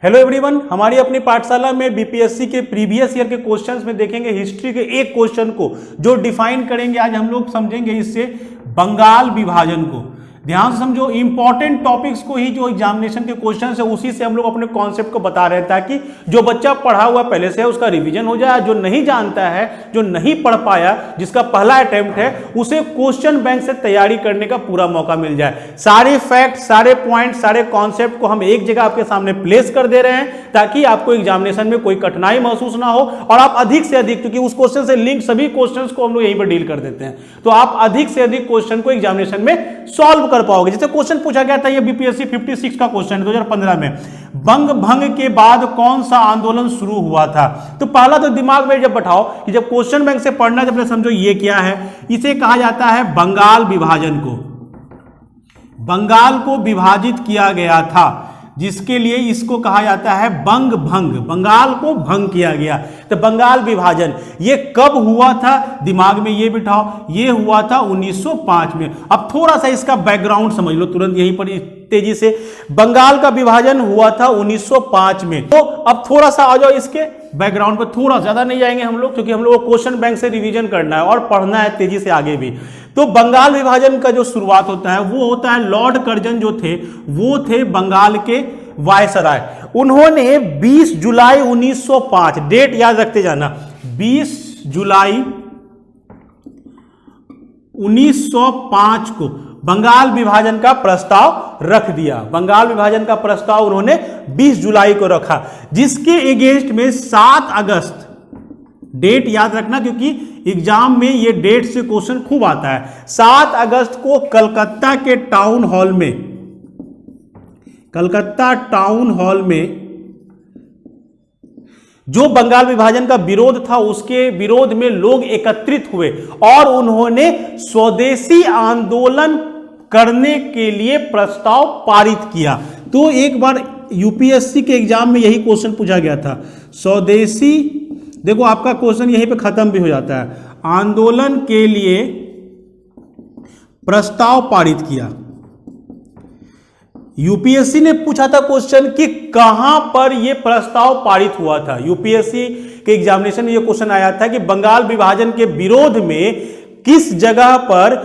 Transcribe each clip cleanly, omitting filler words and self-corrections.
Hello everyone, हमारी अपनी पाठशाला में बीपीएससी के प्रीवियस ईयर के क्वेश्चंस में देखेंगे हिस्ट्री के एक क्वेश्चन को जो डिफाइन करेंगे। आज हम लोग समझेंगे इससे बंगाल विभाजन को। ध्यान से समझो, इंपॉर्टेंट टॉपिक्स को ही जो एग्जामिनेशन के क्वेश्चन है उसी से हम लोग अपने कॉन्सेप्ट को बता रहे हैं ताकि जो बच्चा पढ़ा हुआ पहले से है उसका रिवीजन हो जाए, जो नहीं जानता है, जो नहीं पढ़ पाया, जिसका पहला अटेम्प्ट है, उसे क्वेश्चन बैंक से तैयारी करने का पूरा मौका मिल जाए। सारे फैक्ट, सारे पॉइंट, सारे कॉन्सेप्ट को हम एक जगह आपके सामने प्लेस कर दे रहे हैं ताकि आपको एग्जामिनेशन में कोई कठिनाई महसूस ना हो और आप अधिक से अधिक, क्योंकि उस क्वेश्चन से लिंक सभी क्वेश्चन को हम लोग यहीं पर डील कर देते हैं, तो आप अधिक से अधिक क्वेश्चन को एग्जामिनेशन में सॉल्व कर पाओगे। जैसे क्वेश्चन पूछा गया था, ये बीपीएससी 56 का क्वेश्चन है 2015 में, बंग भंग के बाद कौन सा आंदोलन शुरू हुआ था। तो पहला तो दिमाग में जब बैठाओ कि जब क्वेश्चन बैंक से पढ़ना, जब समझो ये क्या है, इसे कहा जाता है बंगाल विभाजन को। बंगाल को विभाजित किया गया था, जिसके लिए इसको कहा जाता है बंग भंग, बंगाल को भंग किया गया। तो बंगाल विभाजन ये कब हुआ था, दिमाग में ये बिठाओ, ये हुआ था 1905 में। अब थोड़ा सा इसका बैकग्राउंड समझ लो तुरंत यहीं पर तेजी से। बंगाल का विभाजन हुआ था 1905 में। तो अब थोड़ा सा आ जाओ इसके बैकग्राउंड पर, थोड़ा ज्यादा नहीं जाएंगे हम लोग क्योंकि हम लोग को क्वेश्चन बैंक से रिवीजन करना है और पढ़ना है तेजी से आगे भी। तो बंगाल विभाजन का जो शुरुआत होता है वो होता है लॉर्ड कर्जन जो थे वो थे बंगाल के वायसराय। उन्होंने 20 जुलाई 1905, डेट याद रखते जाना, 20 जुलाई 1905 को बंगाल विभाजन का प्रस्ताव रख दिया। बंगाल विभाजन का प्रस्ताव उन्होंने 20 जुलाई को रखा, जिसके अगेंस्ट में 7 अगस्त, डेट याद रखना क्योंकि एग्जाम में ये डेट से क्वेश्चन खूब आता है। 7 अगस्त को कलकत्ता के टाउन हॉल में, कलकत्ता टाउन हॉल में जो बंगाल विभाजन का विरोध था उसके विरोध में लोग एकत्रित हुए और उन्होंने स्वदेशी आंदोलन करने के लिए प्रस्ताव पारित किया। तो एक बार यूपीएससी के एग्जाम में यही क्वेश्चन पूछा गया था, स्वदेशी, देखो आपका क्वेश्चन यहीं पे खत्म भी हो जाता है, आंदोलन के लिए प्रस्ताव पारित किया। यूपीएससी ने पूछा था क्वेश्चन कि कहां पर यह प्रस्ताव पारित हुआ था। यूपीएससी के एग्जामिनेशन में यह क्वेश्चन आया था कि बंगाल विभाजन के विरोध में किस जगह पर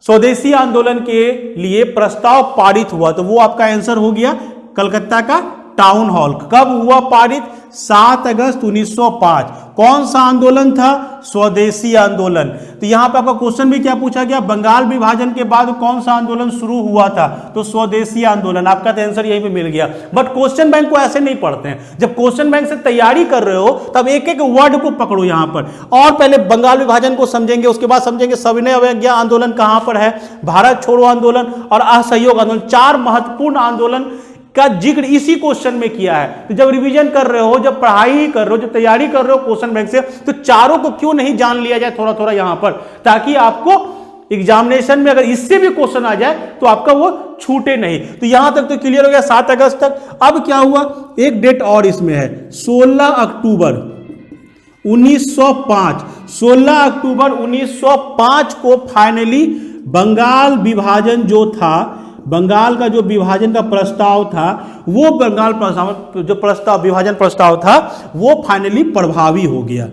स्वदेशी आंदोलन के लिए प्रस्ताव पारित हुआ। तो वो आपका आंसर हो गया कलकत्ता का टाउन हॉल। कब हुआ पारित? 7 अगस्त 1905। कौन सा आंदोलन था? स्वदेशी आंदोलन। तो यहां पे आपका क्वेश्चन भी क्या पूछा गया, बंगाल विभाजन के बाद कौन सा आंदोलन शुरू हुआ था, तो स्वदेशी आंदोलन। आपका तो आंसर यहीं पे मिल गया। बट क्वेश्चन बैंक को ऐसे नहीं पढ़ते हैं। जब क्वेश्चन बैंक से तैयारी कर रहे हो तब एक एक वर्ड को पकड़ो यहां पर, और पहले बंगाल विभाजन को समझेंगे, उसके बाद समझेंगे सविनय अवज्ञा आंदोलन कहां पर है, भारत छोड़ो आंदोलन और असहयोग आंदोलन। 4 महत्वपूर्ण आंदोलन का जिक्र इसी क्वेश्चन में किया है। तो जब रिवीजन कर रहे हो, जब पढ़ाई कर रहे हो, जब तैयारी कर रहे हो क्वेश्चन बैंक से, तो चारों को क्यों नहीं जान लिया जाए थोड़ा थोड़ा यहां पर, ताकि आपको एग्जामिनेशन में अगर इससे भी क्वेश्चन आ जाए तो आपका वो छूटे नहीं। तो यहां तक तो क्लियर हो गया 7 अगस्त तक। अब क्या हुआ, एक डेट और इसमें है, 16 अक्टूबर 1905। 16 अक्टूबर 1905 को फाइनली बंगाल विभाजन जो था, बंगाल का जो विभाजन का प्रस्ताव था, वो बंगाल प्रस्ताव, जो प्रस्ताव विभाजन प्रस्ताव था, वो फाइनली प्रभावी हो गया।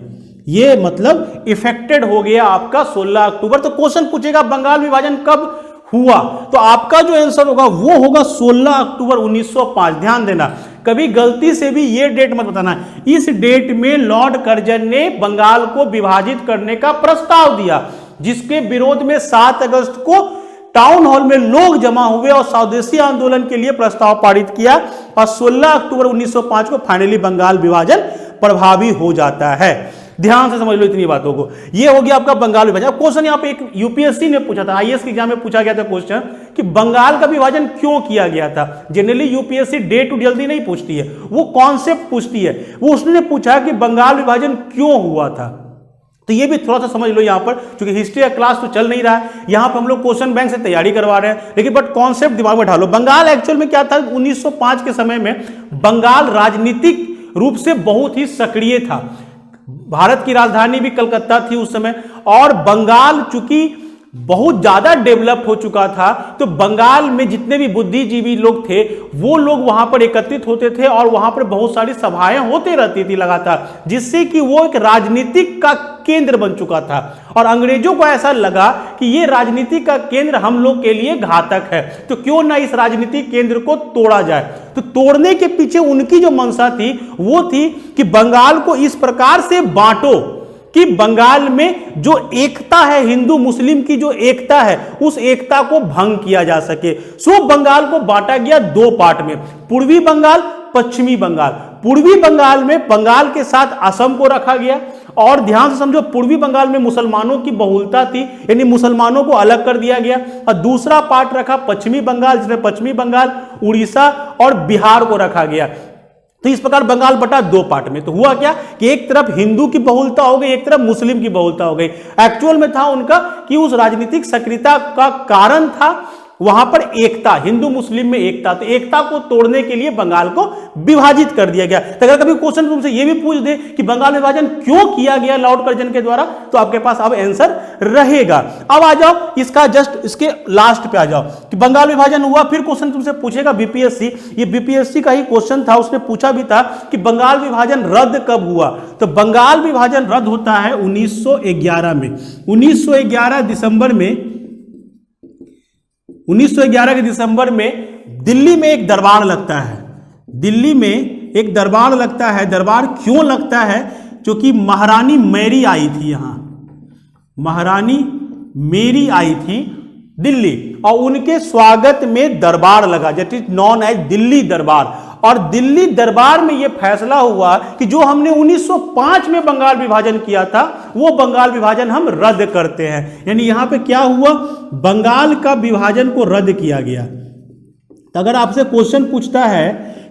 ये मतलब इफेक्टेड हो गया आपका 16 अक्टूबर। तो क्वेश्चन पूछेगा बंगाल विभाजन कब हुआ, तो आपका जो आंसर होगा वो होगा 16 अक्टूबर 1905। ध्यान देना, कभी गलती से भी ये डेट मत बताना। इस डेट में लॉर्ड कर्जन ने बंगाल को विभाजित करने का प्रस्ताव दिया, जिसके विरोध में 7 अगस्त को टाउन हॉल में लोग जमा हुए और स्वदेशी आंदोलन के लिए प्रस्ताव पारित किया और 16 अक्टूबर 1905 को फाइनली बंगाल विभाजन प्रभावी हो जाता है। ध्यान से समझ लो इतनी बातों को। ये हो गया आपका बंगाल विभाजन। क्वेश्चन यहां पे एक यूपीएससी ने पूछा था, आईएएस के एग्जाम में पूछा गया था क्वेश्चन कि बंगाल का विभाजन क्यों किया गया था। जनरली यूपीएससी डे टू जल्दी नहीं पूछती है, वो कॉन्सेप्ट पूछती है। वो उसने पूछा कि बंगाल विभाजन क्यों हुआ था। तो ये भी थोड़ा सा समझ लो यहां पर, क्योंकि हिस्ट्री का क्लास तो चल नहीं रहा है, यहां पर हम लोग क्वेश्चन बैंक से तैयारी करवा रहे हैं, लेकिन बट कॉन्सेप्ट दिमाग में ढालो। बंगाल एक्चुअल में क्या था, 1905 के समय में बंगाल राजनीतिक रूप से बहुत ही सक्रिय था। भारत की राजधानी भी कलकत्ता थी उस समय, और बंगाल चूंकि बहुत ज्यादा डेवलप्ड हो चुका था, तो बंगाल में जितने भी बुद्धिजीवी लोग थे वो लोग वहां पर एकत्रित होते थे और वहां पर बहुत सारी सभाएं होते रहती थी लगातार, जिससे कि वो एक राजनीतिक का केंद्र बन चुका था। और अंग्रेजों को ऐसा लगा कि ये राजनीति का केंद्र हम लोग के लिए घातक है, तो क्यों ना इस राजनीतिक केंद्र को तोड़ा जाए। तो तोड़ने के पीछे उनकी जो मंशा थी वो थी कि बंगाल को इस प्रकार से बांटो कि बंगाल में जो एकता है, हिंदू मुस्लिम की जो एकता है, उस एकता को भंग किया जा सके। सो बंगाल को बांटा गया दो पार्ट में, पूर्वी बंगाल, पश्चिमी बंगाल। पूर्वी बंगाल में बंगाल के साथ असम को रखा गया, और ध्यान से समझो पूर्वी बंगाल में मुसलमानों की बहुलता थी, यानी मुसलमानों को अलग कर दिया गया। और दूसरा पार्ट रखा पश्चिमी बंगाल, जिसमें पश्चिमी बंगाल, उड़ीसा और बिहार को रखा गया। तो इस प्रकार बंगाल बटा दो पार्ट में। तो हुआ क्या कि एक तरफ हिंदू की बहुलता हो गई, एक तरफ मुस्लिम की बहुलता हो गई। एक्चुअल में था उनका कि उस राजनीतिक सक्रियता का कारण था वहां पर एकता, हिंदू मुस्लिम में एकता। तो एकता को तोड़ने के लिए बंगाल को विभाजित कर दिया गया। तो अगर कभी क्वेश्चन तुमसे यह भी पूछ दे कि बंगाल विभाजन क्यों किया गया लॉर्ड कर्जन के द्वारा, तो आपके पास अब आंसर रहेगा। अब आ जाओ इसका जस्ट इसके लास्ट पे आ जाओ कि बंगाल विभाजन हुआ, फिर क्वेश्चन तुमसे पूछेगा बीपीएससी, ये बीपीएससी का ही क्वेश्चन था, उसने पूछा भी था कि बंगाल विभाजन रद्द कब हुआ। तो बंगाल विभाजन रद्द होता है 1911 में। 1911 दिसंबर में, 1911 के दिसंबर में दिल्ली में एक दरबार लगता है। दिल्ली में एक दरबार लगता है। दरबार क्यों लगता है? क्योंकि महारानी मैरी आई थी यहां, महारानी मेरी आई थी दिल्ली, और उनके स्वागत में दरबार लगा, that is known as Delhi Darbar. और दिल्ली दरबार में यह फैसला हुआ कि जो हमने 1905 में बंगाल विभाजन किया था वो बंगाल विभाजन हम रद्द करते हैं। यानी यहां पे क्या हुआ, बंगाल का विभाजन को रद्द किया गया। तो अगर आपसे क्वेश्चन पूछता है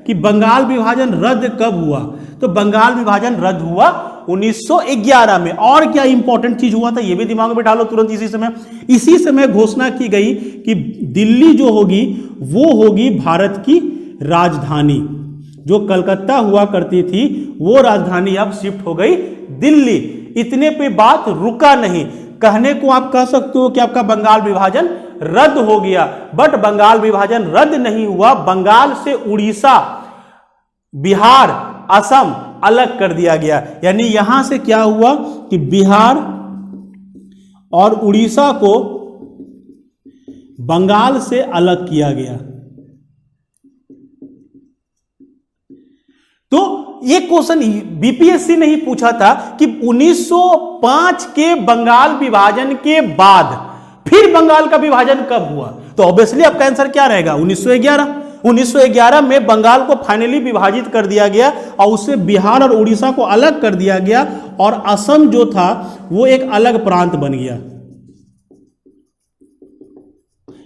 कि बंगाल विभाजन रद्द कब हुआ, तो बंगाल विभाजन रद्द हुआ 1911 में। और क्या इंपॉर्टेंट चीज हुआ था ये भी दिमाग में बिठा लो तुरंत। इसी समय घोषणा की गई कि दिल्ली जो होगी वो होगी भारत की राजधानी। जो कलकत्ता हुआ करती थी वो राजधानी अब शिफ्ट हो गई दिल्ली। इतने पे बात रुका नहीं, कहने को आप कह सकते हो कि आपका बंगाल विभाजन रद्द हो गया, बट बंगाल विभाजन रद्द नहीं हुआ। बंगाल से उड़ीसा, बिहार, असम अलग कर दिया गया। यानी यहां से क्या हुआ कि बिहार और उड़ीसा को बंगाल से अलग किया गया। तो ये क्वेश्चन बीपीएससी ने ही पूछा था कि 1905 के बंगाल विभाजन के बाद फिर बंगाल का विभाजन कब हुआ। तो ऑब्वियसली आपका आंसर क्या रहेगा, 1911। 1911 में बंगाल को फाइनली विभाजित कर दिया गया और उससे बिहार और उड़ीसा को अलग कर दिया गया, और असम जो था वो एक अलग प्रांत बन गया।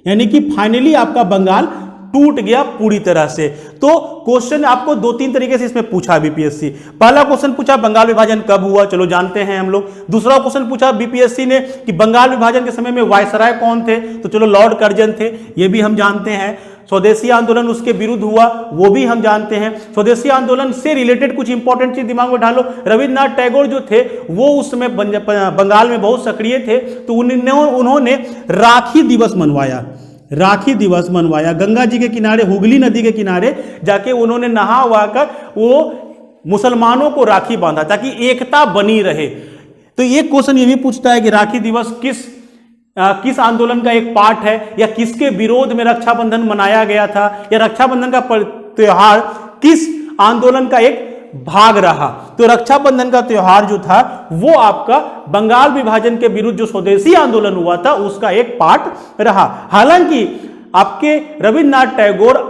यानी कि फाइनली आपका बंगाल टूट गया पूरी तरह से। तो क्वेश्चन आपको दो तीन तरीके से इसमें पूछा बीपीएससी। पहला क्वेश्चन पूछा बंगाल विभाजन कब हुआ, चलो जानते हैं हम लोग। दूसरा क्वेश्चन पूछा बीपीएससी ने कि बंगाल विभाजन के समय में वायसराय कौन थे, तो चलो लॉर्ड कर्जन थे, ये भी हम जानते हैं। स्वदेशी आंदोलन उसके विरुद्ध हुआ, वो भी हम जानते हैं। स्वदेशी आंदोलन से रिलेटेड कुछ इंपॉर्टेंट चीज दिमाग में डालो। रविन्द्रनाथ टैगोर जो थे वो उस समय बंगाल में बहुत सक्रिय थे, तो उन्होंने राखी दिवस मनवाया। राखी दिवस मनवाया, गंगा जी के किनारे, हुगली नदी के किनारे जाके उन्होंने नहा वहा कर वो मुसलमानों को राखी बांधा ताकि एकता बनी रहे। तो ये क्वेश्चन ये भी पूछता है कि राखी दिवस किस आंदोलन का एक पार्ट है, या किसके विरोध में रक्षाबंधन मनाया गया था, या रक्षाबंधन का त्योहार किस आंदोलन का एक भाग रहा। तो रक्षाबंधन का त्योहार जो था वो आपका बंगाल विभाजन के विरुद्ध जो स्वदेशी आंदोलन हुआ था उसका एक पार्ट रहा। हालांकि आपके रविन्द्रनाथ टैगोर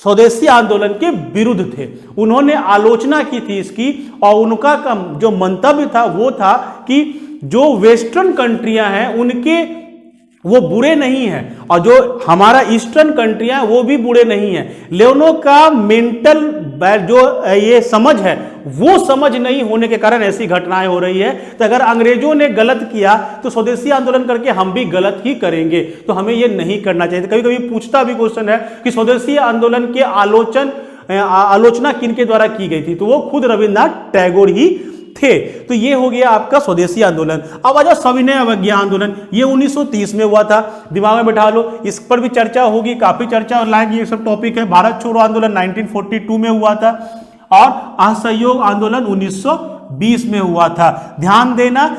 स्वदेशी आंदोलन के विरुद्ध थे, उन्होंने आलोचना की थी इसकी, और उनका जो मंतव्य था वो था कि जो वेस्टर्न कंट्रियां हैं उनके वो बुरे नहीं हैं, और जो हमारा ईस्टर्न कंट्रियां वो भी बुरे नहीं हैं। लेनों का मेंटल जो ये समझ है वो समझ नहीं होने के कारण ऐसी घटनाएं हो रही है। तो अगर अंग्रेजों ने गलत किया तो स्वदेशी आंदोलन करके हम भी गलत ही करेंगे, तो हमें ये नहीं करना चाहिए। कभी कभी पूछता भी क्वेश्चन है कि स्वदेशी आंदोलन के आलोचना किन के द्वारा की गई थी, तो वो खुद रविन्द्रनाथ टैगोर ही थे। तो ये हो गया आपका स्वदेशी आंदोलन। अब आ जाओ सविनय अवज्ञा आंदोलन, ये 1930 में हुआ था, दिमाग में बैठा लो, इस पर भी चर्चा होगी, काफी चर्चा और लायक ये सब टॉपिक है। भारत छोड़ो आंदोलन 1942 में हुआ था और असहयोग आंदोलन 1920 में हुआ था। ध्यान देना,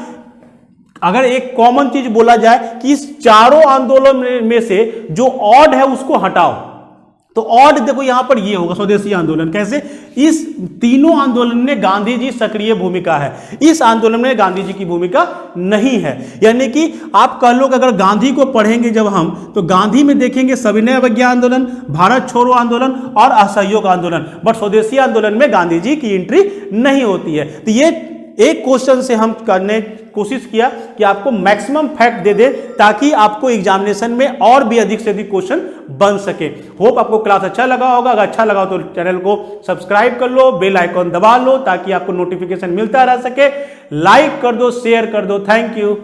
अगर एक कॉमन चीज बोला जाए कि इस चारों आंदोलन में से जो ऑड है उसको हटाओ, तो ऑड देखो यहां पर ये होगा स्वदेशी आंदोलन। कैसे? इस तीनों आंदोलन में गांधी जी सक्रिय भूमिका है, इस आंदोलन में गांधी जी की भूमिका नहीं है। यानी कि आप कह लो कि अगर गांधी को पढ़ेंगे जब हम, तो गांधी में देखेंगे सविनय अवज्ञा आंदोलन, भारत छोड़ो आंदोलन और असहयोग आंदोलन, बट स्वदेशी आंदोलन में गांधी जी की एंट्री नहीं होती है। तो ये एक क्वेश्चन से हम करने कोशिश किया कि आपको मैक्सिमम फैक्ट दे दे ताकि आपको एग्जामिनेशन में और भी अधिक से अधिक क्वेश्चन बन सके। होप आपको क्लास अच्छा लगा होगा। अगर अच्छा लगा तो चैनल को सब्सक्राइब कर लो, बेल आइकॉन दबा लो ताकि आपको नोटिफिकेशन मिलता रह सके। लाइक कर दो, शेयर कर दो। Thank you.